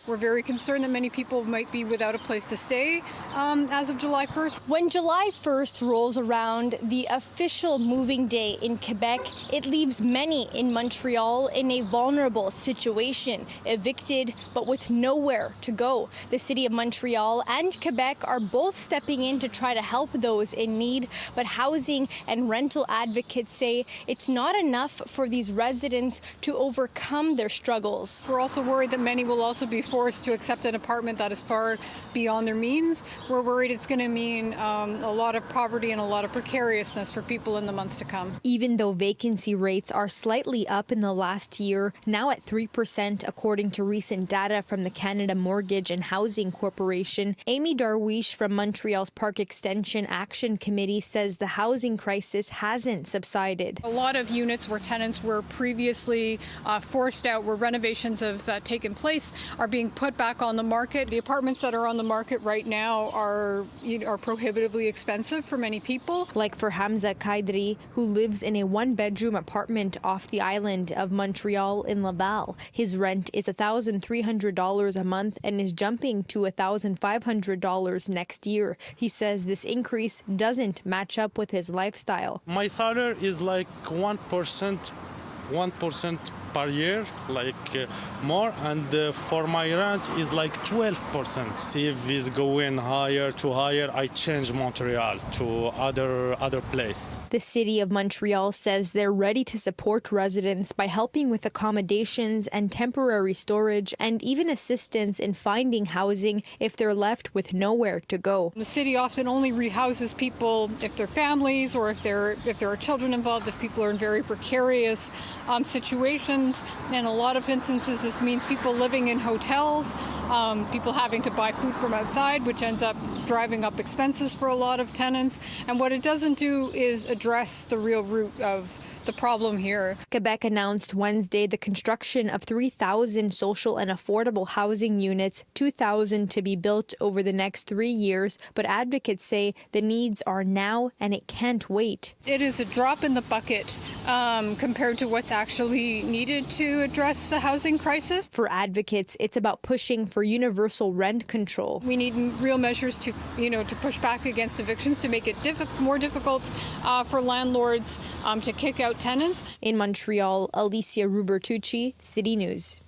We're very concerned that many people might be without a place to stay as of July 1st. When July 1st rolls around, the official moving day in Quebec, it leaves many in Montreal in a vulnerable situation, evicted but with nowhere to go. The City of Montreal and Quebec are both stepping in to try to help those in need, but housing and rental advocates say it's not enough for these residents to overcome their struggles. We're also worried that many will also be forced to accept an apartment that is far beyond their means. We're worried it's going to mean a lot of poverty and a lot of precariousness for people in the months to come. Even though vacancy rates are slightly up in the last year, now at 3% according to recent data from the Canada Mortgage and Housing Corporation, Amy Darwish from Montreal's Parc-Extension Action Committee says the housing crisis hasn't subsided. A lot of units where tenants were previously forced out, where renovations have taken place, are being put back on the market. The apartments that are on the market right now are prohibitively expensive for many people. Like for Hamza Kaidri, who lives in a one-bedroom apartment off the island of Montreal in Laval. His rent is $1,300 a month and is jumping to $1,500 next year. He says this increase doesn't match up with his lifestyle. My salary is like 1% per year, more, and for my rent is like 12%. See if it's going higher, I change Montreal to other place. The City of Montreal says they're ready to support residents by helping with accommodations and temporary storage and even assistance in finding housing if they're left with nowhere to go. The city often only rehouses people if they're families or if there are children involved, if people are in very precarious situations. In a lot of instances, this means people living in hotels, people having to buy food from outside, which ends up driving up expenses for a lot of tenants. And what it doesn't do is address the real root of the problem here. Quebec announced Wednesday the construction of 3,000 social and affordable housing units, 2,000 to be built over the next 3 years, but advocates say the needs are now and it can't wait. It is a drop in the bucket compared to what's actually needed to address the housing crisis. For advocates, it's about pushing for universal rent control. We need real measures to push back against evictions, to make it more difficult for landlords to kick out tenants. In Montreal, Alyssia Rubertucci, City News.